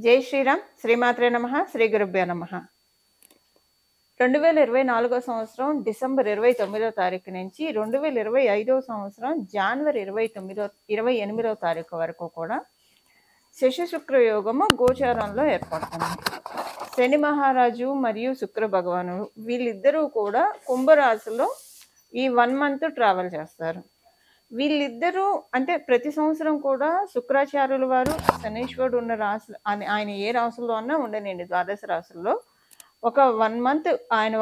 జై శ్రీరామ్. శ్రీమాత్రే నమః. శ్రీ గురుభ్యో నమః. 2024 సంవత్సరం డిసెంబర్ 29వ తారీఖు నుంచి 2025 సంవత్సరం జనవరి 28వ తారీఖు వరకు కూడా శశి శుక్ర యోగము గోచారంలో ఏర్పడుతుంది. శని మహారాజు మరియు శుక్ర భగవానుడు వీళ్ళిద్దరూ కూడా కుంభరాశిలో ఈ 1 మంత్ ట్రావెల్ చేస్తారు. వీళ్ళిద్దరూ అంటే ప్రతి సంవత్సరం కూడా శుక్రాచార్యుల వారు శనీశ్వరుడు ఉన్న రాశులు ఆయన ఏ రాశుల్లో అన్నా ఉండనండి, ద్వాదశ రాశుల్లో ఒక 1 మంత్ ఆయన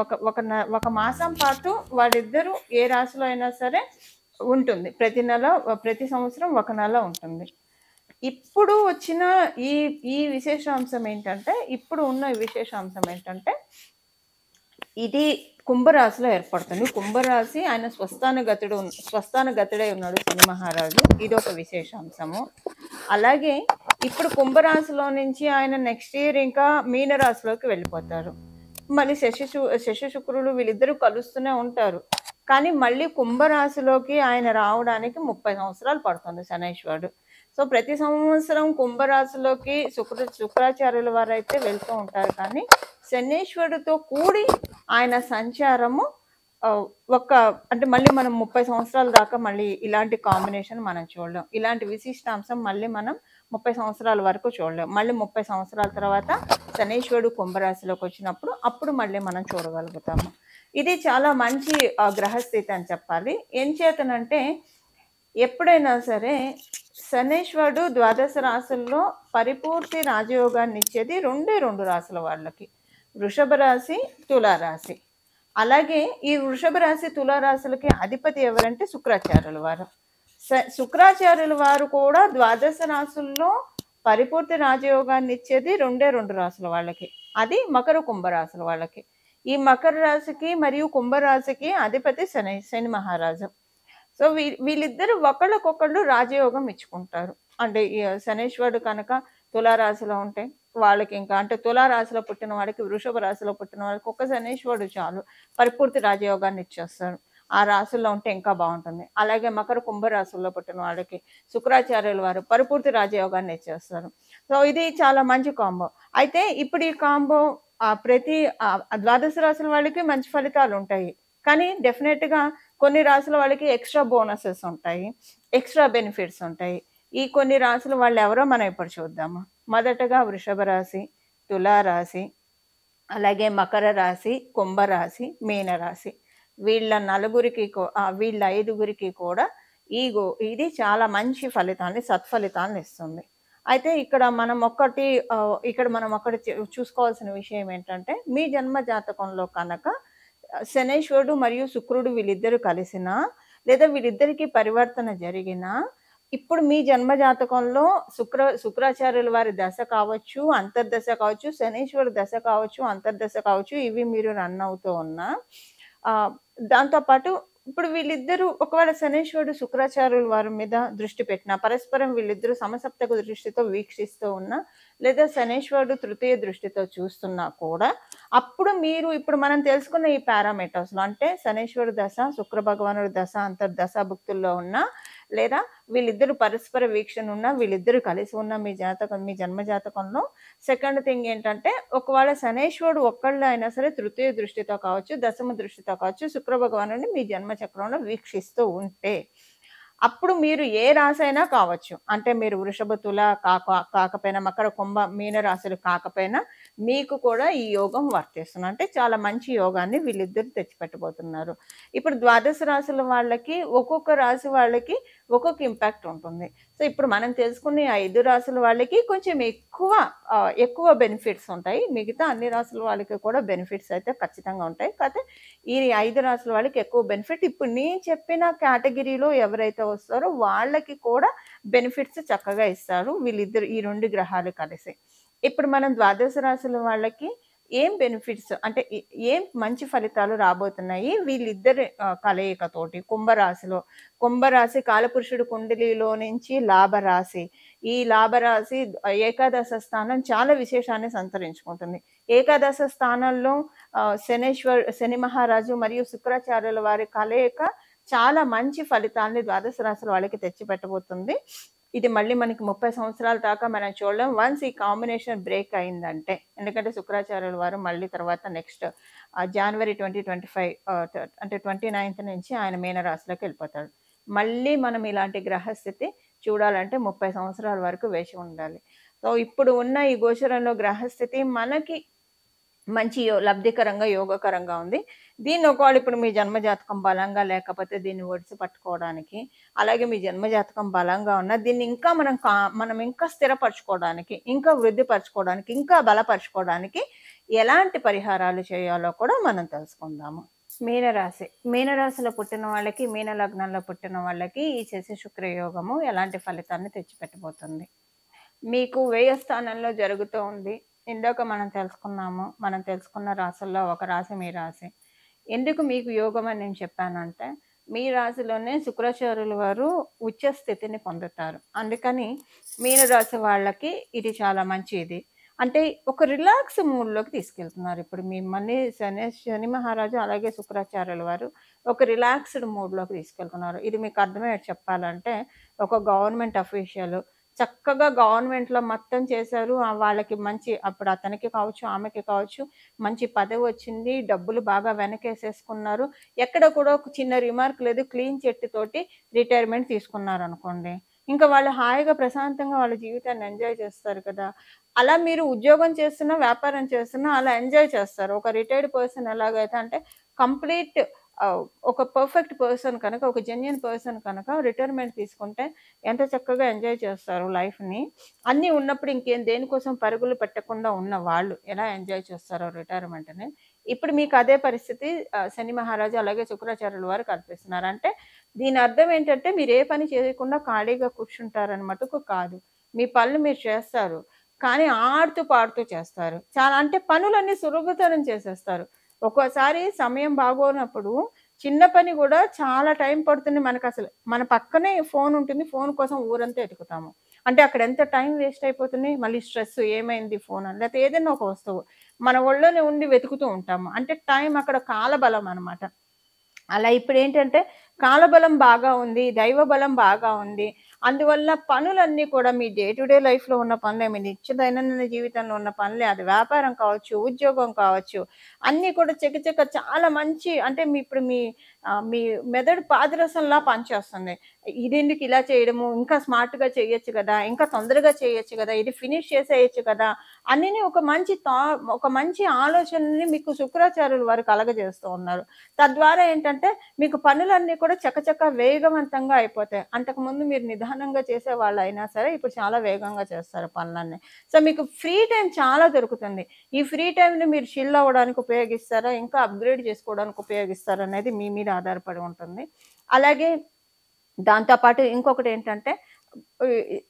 ఒక మాసం పాటు వాళ్ళిద్దరూ ఏ రాశిలో అయినా సరే ఉంటుంది. ప్రతి సంవత్సరం ఒక నెల ఉంటుంది. ఇప్పుడు వచ్చిన ఈ విశేషాంశం ఏంటంటే ఇది కుంభరాశిలో ఏర్పడుతుంది. కుంభరాశి ఆయన స్వస్థాన గతుడై ఉన్నాడు శని మహారాజు. ఇది ఒక విశేషాంశము. అలాగే ఇప్పుడు కుంభరాశిలో నుంచి ఆయన నెక్స్ట్ ఇయర్ ఇంకా మీనరాశిలోకి వెళ్ళిపోతారు. మళ్ళీ శశి శుక్రులు వీళ్ళిద్దరూ కలుస్తూనే ఉంటారు. కానీ మళ్ళీ కుంభరాశిలోకి ఆయన రావడానికి 30 సంవత్సరాలు పడుతుంది శనీశ్వరుడు. సో ప్రతి సంవత్సరం కుంభరాశిలోకి శుక్రాచార్యుల వారు అయితే వెళ్తూ ఉంటారు. కానీ శనీశ్వరుడితో కూడి ఆయన సంచారము అంటే మళ్ళీ మనం 30 సంవత్సరాల దాకా మళ్ళీ ఇలాంటి కాంబినేషన్ మనం చూడలేం. ఇలాంటి విశిష్టాంశం మళ్ళీ మనం 30 సంవత్సరాల వరకు చూడలేం. మళ్ళీ 30 సంవత్సరాల తర్వాత శనీశ్వరుడు కుంభరాశిలోకి వచ్చినప్పుడు అప్పుడు మళ్ళీ మనం చూడగలుగుతాము. ఇది చాలా మంచి గ్రహస్థితి అని చెప్పాలి. ఏం చేతనంటే ఎప్పుడైనా సరే శనీశ్వరుడు ద్వాదశ రాశుల్లో పరిపూర్తి రాజయోగాన్ని ఇచ్చేది రెండు రాశుల వాళ్ళకి, వృషభ రాశి, తులారాశి. అలాగే ఈ వృషభ రాశి, తులారాశులకి అధిపతి ఎవరంటే శుక్రాచార్యుల వారు. శుక్రాచార్యుల వారు కూడా ద్వాదశ రాశుల్లో పరిపూర్తి రాజయోగాన్ని ఇచ్చేది రెండు రాశుల వాళ్ళకి, అది మకర కుంభరాశుల వాళ్ళకి. ఈ మకర రాశికి మరియు కుంభరాశికి అధిపతి శని మహారాజు. సో వీళ్ళిద్దరు ఒకళ్ళకొకళ్ళు రాజయోగం ఇచ్చుకుంటారు. అంటే శనీశ్వరుడు కనుక తులారాశిలో ఉంటే వాళ్ళకి ఇంకా అంటే తులారాశిలో పుట్టిన వాడికి, వృషభ రాశిలో పుట్టిన వాళ్ళకి ఒక్క శనీశ్వరుడు చాలు పరిపూర్తి రాజయోగాన్ని ఇచ్చేస్తారు. ఆ రాశుల్లో ఉంటే ఇంకా బాగుంటుంది. అలాగే మకర కుంభరాశుల్లో పుట్టిన వాడికి శుక్రాచార్యుల వారు పరిపూర్తి రాజయోగాన్ని ఇచ్చేస్తారు. సో ఇది చాలా మంచి కాంబో. అయితే ఇప్పుడు ఈ కాంబో ప్రతి ద్వాదశ రాశుల వాళ్ళకి మంచి ఫలితాలు ఉంటాయి. కానీ డెఫినెట్గా కొన్ని రాశుల వాళ్ళకి ఎక్స్ట్రా బోనసెస్ ఉంటాయి, ఎక్స్ట్రా బెనిఫిట్స్ ఉంటాయి. ఈ కొన్ని రాశుల వాళ్ళు ఎవరో మనం ఇప్పుడు చూద్దాము. మొదటగా వృషభ రాశి, తులారాశి, అలాగే మకర రాశి, కుంభరాశి, మీనరాశి. వీళ్ళ 5గురికి కూడా ఇది చాలా మంచి సత్ఫలితాన్ని ఇస్తుంది. అయితే ఇక్కడ మనం ఒక్కటి చూసుకోవాల్సిన విషయం ఏంటంటే మీ జన్మ జాతకంలో కనుక శనీశ్వరుడు మరియు శుక్రుడు వీళ్ళిద్దరు కలిసినా లేదా వీళ్ళిద్దరికి పరివర్తన జరిగినా ఇప్పుడు మీ జన్మ జాతకంలో శుక్రాచార్యుల వారి దశ కావచ్చు, అంతర్దశ కావచ్చు, శనీశ్వరుడు దశ కావచ్చు, అంతర్దశ కావచ్చు, ఇవి మీరు రన్ అవుతూ ఉన్నా దాంతోపాటు ఇప్పుడు వీళ్ళిద్దరూ ఒకవేళ శనీశ్వరుడు శుక్రాచార్యుల వారి మీద దృష్టి పెట్టినా, పరస్పరం వీళ్ళిద్దరూ సమసప్తక దృష్టితో వీక్షిస్తూ ఉన్నా లేదా శనీశ్వరుడు తృతీయ దృష్టితో చూస్తున్నా కూడా ఇప్పుడు మనం తెలుసుకున్న ఈ పారామీటర్స్లో అంటే శనీశ్వరుడు దశ, శుక్ర భగవానుడు దశ, అంతర్దశ భుక్తుల్లో ఉన్నా లేదా వీళ్ళిద్దరు పరస్పర వీక్షణ ఉన్నా, వీళ్ళిద్దరు కలిసి ఉన్న మీ జన్మ జాతకంలో సెకండ్ థింగ్ ఏంటంటే ఒకవేళ శనీశ్వరుడు ఒక్కళ్ళు అయినా సరే తృతీయ దృష్టితో కావచ్చు, దశమ దృష్టితో కావచ్చు శుక్ర భగవానుడిని మీ జన్మ చక్రంలో వీక్షిస్తూ ఉంటే అప్పుడు మీరు ఏ రాశి అయినా కావచ్చు, అంటే మీరు వృషభ, తుల కాకపోయినా, మకర, కుంభ, మీన రాశులు కాకపోయినా మీకు కూడా ఈ యోగం వర్తిస్తుంది. అంటే చాలా మంచి యోగాన్ని వీళ్ళిద్దరు తెచ్చిపెట్టబోతున్నారు. ఇప్పుడు ద్వాదశ రాశుల వాళ్ళకి ఒక్కొక్క రాశి వాళ్ళకి ఒక్కొక్క ఇంపాక్ట్ ఉంటుంది. సో ఇప్పుడు మనం తెలుసుకునే 5 రాశుల వాళ్ళకి కొంచెం ఎక్కువ బెనిఫిట్స్ ఉంటాయి. మిగతా అన్ని రాశుల వాళ్ళకి కూడా బెనిఫిట్స్ అయితే ఖచ్చితంగా ఉంటాయి. కాకపోతే ఈ 5 రాశుల వాళ్ళకి ఎక్కువ బెనిఫిట్. ఇప్పుడు నేను చెప్పిన కేటగిరీలో ఎవరైతే వస్తారో వాళ్ళకి కూడా బెనిఫిట్స్ చక్కగా ఇస్తారు వీళ్ళిద్దరు, ఈ 2 గ్రహాలు కలిసి. ఇప్పుడు మనం ద్వాదశ రాశుల వాళ్ళకి ఏం బెనిఫిట్స్ అంటే ఏం మంచి ఫలితాలు రాబోతున్నాయి వీళ్ళిద్దరి కలయికతోటి. కుంభరాశి కాలపురుషుడు కుండలిలో నుంచి లాభరాశి. ఈ లాభరాశి ఏకాదశ స్థానం చాలా విశేషాన్ని సంతరించుకుంటుంది. ఏకాదశ స్థానంలో శని మహారాజు మరియు శుక్రాచార్యుల వారి కలయిక చాలా మంచి ఫలితాన్ని ద్వాదశ రాశుల వాళ్ళకి తెచ్చిపెట్టబోతుంది. ఇది మళ్ళీ మనకి 30 సంవత్సరాల దాకా మనం చూడలేం. వన్స్ ఈ కాంబినేషన్ బ్రేక్ అయిందంటే, ఎందుకంటే శుక్రాచార్యుల వారు మళ్ళీ తర్వాత నెక్స్ట్ జనవరి 2025 అంటే 29th నుంచి ఆయన మీనరాశిలోకి వెళ్ళిపోతాడు. మళ్ళీ మనం ఇలాంటి గ్రహస్థితి చూడాలంటే 30 సంవత్సరాల వరకు వేచి ఉండాలి. సో, ఇప్పుడు ఉన్న ఈ గోచరంలో గ్రహస్థితి మనకి మంచి లబ్ధికరంగా, యోగకరంగా ఉంది. దీన్ని ఒకవేళ ఇప్పుడు మీ జన్మజాతకం బలంగా లేకపోతే దీన్ని ఒడిసి పట్టుకోవడానికి, అలాగే మీ జన్మజాతకం బలంగా ఉన్న దీన్ని ఇంకా మనం ఇంకా స్థిరపరచుకోవడానికి, ఇంకా వృద్ధిపరచుకోవడానికి, ఇంకా బలపరచుకోవడానికి ఎలాంటి పరిహారాలు చేయాలో కూడా మనం తెలుసుకుందాము. మీనరాశి. మీనరాశిలో పుట్టిన వాళ్ళకి, మీన లగ్నంలో పుట్టిన వాళ్ళకి ఈ శశి శుక్ర యోగము ఎలాంటి ఫలితాన్ని తెచ్చిపెట్టబోతుంది? మీకు వ్యయ స్థానంలో జరుగుతూ ఉంది. ఇందాక మనం తెలుసుకున్న రాశుల్లో ఒక రాశి మీ రాశి. ఎందుకు మీకు యోగం అని నేను చెప్పానంటే, మీ రాశిలోనే శుక్రాచార్యుల వారు ఉచ్చ స్థితిని పొందుతారు. అందుకని మీనరాశి వాళ్ళకి ఇది చాలా మంచిది. అంటే ఒక రిలాక్స్ మూడ్‌లోకి తీసుకెళ్తున్నారు. ఇప్పుడు మిమ్మల్ని శని మహారాజు అలాగే శుక్రాచార్యుల వారు ఒక రిలాక్స్‌డ్ మూడ్‌లోకి తీసుకెళ్తున్నారు. ఇది మీకు అర్థమయ్యేట్టు చెప్పాలంటే, ఒక గవర్నమెంట్ అఫీషియల్ చక్కగా గవర్నమెంట్‌లో మొత్తం చేశారు. వాళ్ళకి మంచి అప్పుడు అతనికి కావచ్చు, ఆమెకి కావచ్చు మంచి పదవొచ్చింది. డబ్బులు బాగా వెనకేసేసుకున్నారు. ఎక్కడ కూడా ఒక చిన్న రిమార్క్ లేదు. క్లీన్ చిట్ తోటి రిటైర్మెంట్ తీసుకున్నారనుకోండి. ఇంకా వాళ్ళు హాయిగా ప్రశాంతంగా వాళ్ళ జీవితాన్ని ఎంజాయ్ చేస్తారు కదా! అలా మీరు ఉద్యోగం చేస్తున్నా, వ్యాపారం చేస్తున్నా అలా ఎంజాయ్ చేస్తారు. ఒక రిటైర్డ్ పర్సన్ ఎలాగైతే అంటే కంప్లీట్ ఒక పర్ఫెక్ట్ పర్సన్ కనుక, ఒక జెన్యూన్ పర్సన్ కనుక రిటైర్మెంట్ తీసుకుంటే ఎంత చక్కగా ఎంజాయ్ చేస్తారు లైఫ్‌ని. అన్నీ ఉన్నప్పుడు దేనికోసం పరుగులు పెట్టకుండా ఉన్న వాళ్ళు ఎలా ఎంజాయ్ చేస్తారో రిటైర్మెంట్‌ని. ఇప్పుడు మీకు అదే పరిస్థితి శని మహారాజు అలాగే శుక్రాచార్యుల వారు కల్పిస్తున్నారు. అంటే దీని అర్థం ఏంటంటే మీరు ఏ పని చేయకుండా ఖాళీగా కూర్చుంటారని మటుకు కాదు. మీ పనులు మీరు చేస్తారు. కానీ ఆడుతూ పాడుతూ చేస్తారు. చాలా అంటే పనులన్నీ సులభతరం చేసేస్తారు. ఒక్కోసారి సమయం బాగోనప్పుడు చిన్న పని గూడా చాలా టైం పడుతుంది మనకసలు. మన పక్కనే ఫోన్ ఉంటుంది. ఫోన్ కోసం ఊరంతా ఎతుకుతాము. అంటే అక్కడ ఎంత టైం వేస్ట్ అయిపోతుంది. మళ్ళీ స్ట్రెస్ ఏమైంది ఫోన్ అని లేతే ఏదైనా ఒక వస్తువు. మన ఒళ్ళోనే ఉండి వెతుకుతూ ఉంటాము. అంటే టైం అక్కడ కాలబలం అన్నమాట. అలా ఇప్పుడేంటంటే కాలబలం బాగా ఉంది. దైవబలం బాగా ఉంది. అందువల్ల పనులన్నీ కూడా మీ డే టు డే లైఫ్‌లో ఉన్న పనులే, మీ నిత్య దైనందిన జీవితంలో ఉన్న పనులే, అది వ్యాపారం కావచ్చు, ఉద్యోగం కావచ్చు, అన్నీ కూడా చకచక చాలా మంచి అంటే మీ మెదడు పాదరసంలా పనిచేస్తుంది. ఇదెందుకు ఇలా చేయడము, ఇంకా స్మార్ట్‌గా చేయొచ్చు గదా! ఇంకా తొందరగా చేయొచ్చు గదా! ఇది ఫినిష్ చేసేయొచ్చు కదా! అనిని ఒక మంచి ఆలోచనని మీకు శుక్రాచార్యుల వారు కలగజేస్తూ ఉన్నారు. తద్వారా ఏంటంటే మీకు పనులన్నీ కూడా చకచక వేగవంతంగా అయిపోతాయి. అంతకుముందు మీరు నిదానంగా చేసేవాళ్ళైనా సరే ఇప్పుడు చాలా వేగంగా చేస్తారు పనులన్నీ. సో, మీకు ఫ్రీ టైమ్ చాలా దొరుకుతుంది. ఈ ఫ్రీ టైమ్‌ని మీరు చిల్ అవ్వడానికి ఉపయోగిస్తారా? ఇంకా అప్‌గ్రేడ్ చేసుకోవడానికి ఉపయోగిస్తారా? అనేది మీ మీద ఆధారపడి ఉంటుంది. అలాగే దాంతో పాటు ఇంకొకటేంటంటే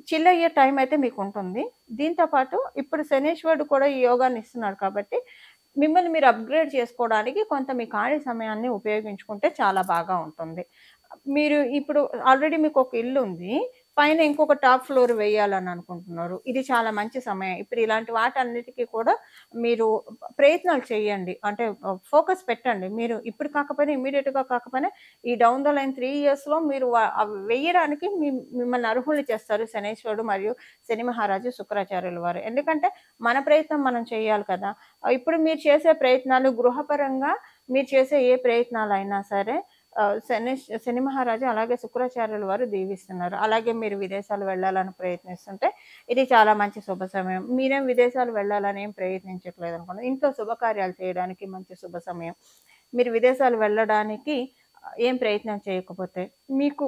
చిల్ అయ్యే టైం అయితే మీకుంటుంది. దీంతో పాటు ఇప్పుడు శనీశ్వరుడు కూడా ఈ యోగాన్ని ఇస్తున్నాడు కాబట్టి మిమ్మల్ని మీరు అప్‌గ్రేడ్ చేసుకోవడానికి కొంత మీ ఖాళీ సమయాన్ని ఉపయోగించుకుంటే చాలా బాగా ఉంటుంది. మీరు ఇప్పుడు ఆల్రెడీ మీకొక ఇల్లుంది. పైన ఇంకొక టాప్ ఫ్లోర్ వేయాలని అనుకుంటున్నారు. ఇది చాలా మంచి సమయం. ఇప్పుడు ఇలాంటి వాటన్నిటికి కూడా మీరు ప్రయత్నాలు చేయండి. అంటే ఫోకస్ పెట్టండి. మీరు ఇప్పుడు కాకపోయినా ఇమ్మీడియేట్‌గా కాకపోయినా ఈ డౌన్ ద లైన్ 3 ఇయర్స్‌లో మీరు అవి వేయడానికి మిమ్మల్ని అర్హుల్ని చేస్తారు శనీశ్వరుడు మరియు శని మహారాజు శుక్రాచార్యుల వారు. ఎందుకంటే మన ప్రయత్నం మనం చేయాలి కదా! ఇప్పుడు మీరు చేసే ప్రయత్నాలు గృహపరంగా మీరు చేసే ఏ ప్రయత్నాలైనా సరే శని మహారాజు అలాగే శుక్రాచార్యుల వారు దీవిస్తున్నారు. అలాగే మీరు విదేశాలు వెళ్ళాలని ప్రయత్నిస్తుంటే ఇది చాలా మంచి శుభ సమయం. మీరేం విదేశాలు వెళ్ళాలని ఏం ప్రయత్నించట్లేదనుకోండి. ఇంట్లో శుభకార్యాలు చేయడానికి మంచి శుభ సమయం. మీరు విదేశాలు వెళ్ళడానికి ఏం ప్రయత్నం చేయకపోతే మీకు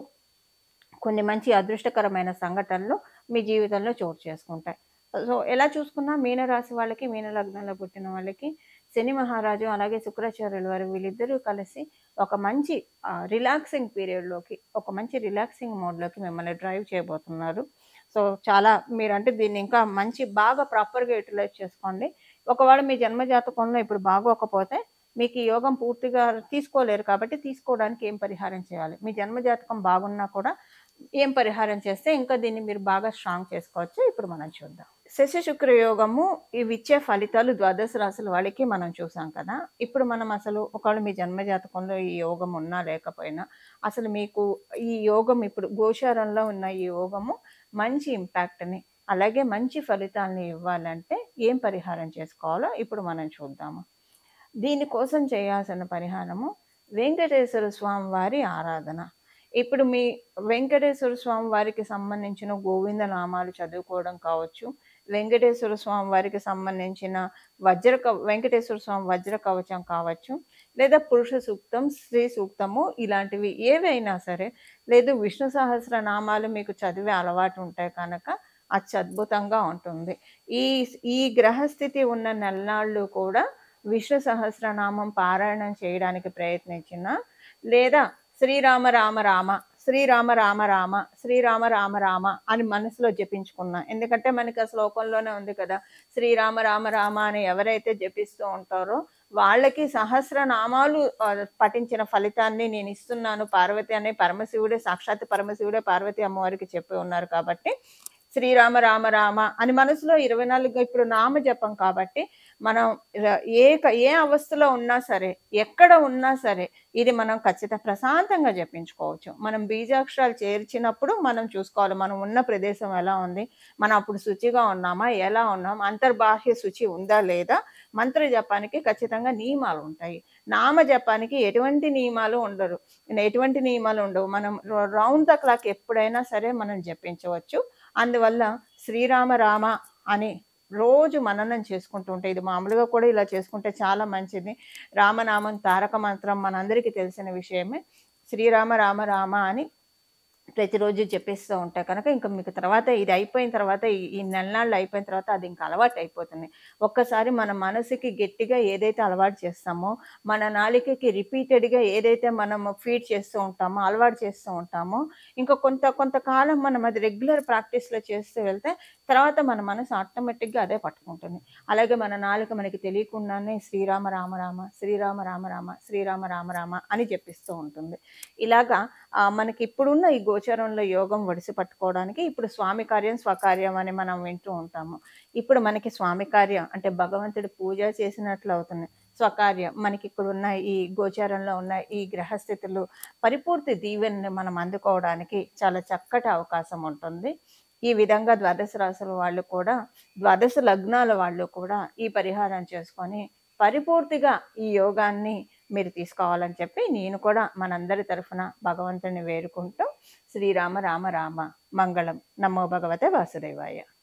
కొన్ని మంచి అదృష్టకరమైన సంఘటనలు మీ జీవితంలో చోటు చేసుకుంటాయి. సో, ఎలా చూసుకున్నా మీనరాశి వాళ్ళకి, మీన లగ్నంలో పుట్టిన వాళ్ళకి శని మహారాజు అలాగే శుక్రాచార్యుల వారు వీళ్ళిద్దరూ కలిసి ఒక మంచి రిలాక్సింగ్ పీరియడ్‌లోకి, ఒక మంచి రిలాక్సింగ్ మోడ్‌లోకి మిమ్మల్ని డ్రైవ్ చేయబోతున్నారు. సో, చాలా మీరంటే దీన్ని ఇంకా బాగా ప్రాపర్‌గా యుటిలైజ్ చేసుకోండి. ఒకవేళ మీ జన్మ జాతకంలో ఇప్పుడు బాగోకపోతే మీకు ఈ యోగం పూర్తిగా తీసుకోలేరు కాబట్టి తీసుకోవడానికి ఏం పరిహారం చేయాలి? మీ జన్మ జాతకం బాగున్నా కూడా ఏం పరిహారం చేస్తే ఇంకా దీన్ని మీరు బాగా స్ట్రాంగ్ చేసుకోవచ్చో ఇప్పుడు మనం చూద్దాం. శశి శుక్ర యోగము ఇవిచ్చే ఫలితాలు ద్వాదశ రాశుల వాళ్ళకి మనం చూసాం కదా. ఇప్పుడు మనం అసలు ఒకవేళ మీ జన్మ జాతకంలో ఈ యోగం ఉన్నా లేకపోయినా అసలు మీకు ఈ యోగం ఇప్పుడు గోచారంలో ఉన్న ఈ యోగము మంచి ఇంపాక్ట్‌ని అలాగే మంచి ఫలితాల్ని ఇవ్వాలంటే ఏం పరిహారం చేసుకోవాలో ఇప్పుడు మనం చూద్దాము. దీనికోసం చేయాల్సిన పరిహారము వెంకటేశ్వర స్వామి వారి ఆరాధన. ఇప్పుడు మీ వెంకటేశ్వర స్వామి వారికి సంబంధించిన గోవింద నామాలు చదువుకోవడం కావచ్చు, వెంకటేశ్వర స్వామి వారికి సంబంధించిన వెంకటేశ్వర స్వామి వజ్ర కవచం కావచ్చు, లేదా పురుష సూక్తం, స్త్రీ సూక్తము ఇలాంటివి ఏవైనా సరే, లేదు విష్ణు సహస్రనామాలు మీకు చదివే అలవాటు ఉంటే కనుక అత్యద్భుతంగా ఉంటుంది. ఈ ఈ గ్రహస్థితి ఉన్న నెలనాళ్ళు కూడా విష్ణు సహస్రనామం పారాయణం చేయడానికి ప్రయత్నించిన, లేదా శ్రీరామ రామ రామ, శ్రీరామ రామ రామ, శ్రీరామ రామ రామ అని మనసులో జపించుకున్నా. ఎందుకంటే మనకి ఆ శ్లోకంలోనే ఉంది కదా, శ్రీరామ రామ రామ అని ఎవరైతే జపిస్తూ ఉంటారో వాళ్ళకి సహస్రనామాలు పఠించిన ఫలితాన్ని నేను ఇస్తున్నాను పార్వతి అనే పరమశివుడే, సాక్షాత్ పరమశివుడే పార్వతి అమ్మవారికి చెప్పి ఉన్నారు కాబట్టి శ్రీరామ రామ రామ అని మనసులో 24 ఇప్పుడు నామ జపం కాబట్టి మనం ఏ అవస్థలో ఉన్నా సరే, ఎక్కడ ఉన్నా సరే ఇది మనం ఖచ్చితంగా ప్రశాంతంగా జపించుకోవచ్చు. మనం బీజాక్షరాలు చేర్చినప్పుడు మనం చూసుకోవాలి మనం ఉన్న ప్రదేశం ఎలా ఉంది, మనం అప్పుడు శుచిగా ఉన్నామా, ఎలా ఉన్నాం, అంతర్బాహ్య శుచి ఉందా లేదా. మంత్ర జపానికి ఖచ్చితంగా నియమాలు ఉంటాయి. నామ జపానికి ఎటువంటి నియమాలు ఉండవు. మనం రౌండ్ ద క్లాక్ ఎప్పుడైనా సరే మనం జపించవచ్చు. అందువల్ల శ్రీరామ రామ అని రోజు మననం చేసుకుంటూ ఉంటే, ఇది మామూలుగా కూడా ఇలా చేసుకుంటే చాలా మంచిది. రామనామం తారక మంత్రం మనందరికీ తెలిసిన విషయమే. శ్రీరామ రామ రామ అని ప్రతిరోజు చెప్పేస్తూ ఉంటా కనుక ఇంకా మీకు తర్వాత ఇది అయిపోయిన తర్వాత ఈ నెలనాళ్ళు అయిపోయిన తర్వాత అది ఇంకా అలవాటు అయిపోతుంది. ఒక్కసారి మన మనసుకి గట్టిగా ఏదైతే అలవాటు చేస్తామో, మన నాలికకి రిపీటెడ్గా ఏదైతే మనం ఫీడ్ చేస్తూ ఉంటామో, అలవాటు చేస్తూ ఉంటామో, ఇంకా కొంతకాలం మనం అది రెగ్యులర్ ప్రాక్టీస్లో చేస్తూ వెళ్తే తర్వాత మన మనసు ఆటోమేటిక్గా అదే పట్టుకుంటుంది. అలాగే మన నాలుక మనకి తెలియకుండానే శ్రీరామ రామ రామ, శ్రీరామ రామ రామ, శ్రీరామ రామ రామ అని చెప్పిస్తూ ఉంటుంది. ఇలాగా మనకి ఇప్పుడున్న ఈ గోచరంలో యోగం ఒడిసి పట్టుకోవడానికి ఇప్పుడు స్వామి కార్యం స్వకార్యం అని మనం వింటూ ఉంటాము. ఇప్పుడు మనకి స్వామి కార్యం అంటే భగవంతుడి పూజ చేసినట్లు అవుతుంది. స్వకార్యం మనకి ఇక్కడ ఉన్న ఈ గోచారంలో ఉన్న ఈ గ్రహస్థితులు పరిపూర్తి దీవెనని మనం అందుకోవడానికి చాలా చక్కటి అవకాశం ఉంటుంది. ఈ విధంగా ద్వాదశ రాశుల వాళ్ళు కూడా, ద్వాదశ లగ్నాల వాళ్ళు కూడా ఈ పరిహారం చేసుకొని పరిపూర్తిగా ఈ యోగాన్ని మీరు తీసుకోవాలని చెప్పి నేను కూడా మనందరి తరఫున భగవంతుని వేడుకుంటూ శ్రీరామ రామ రామ మంగళం. నమో భగవతే వాసుదేవాయ.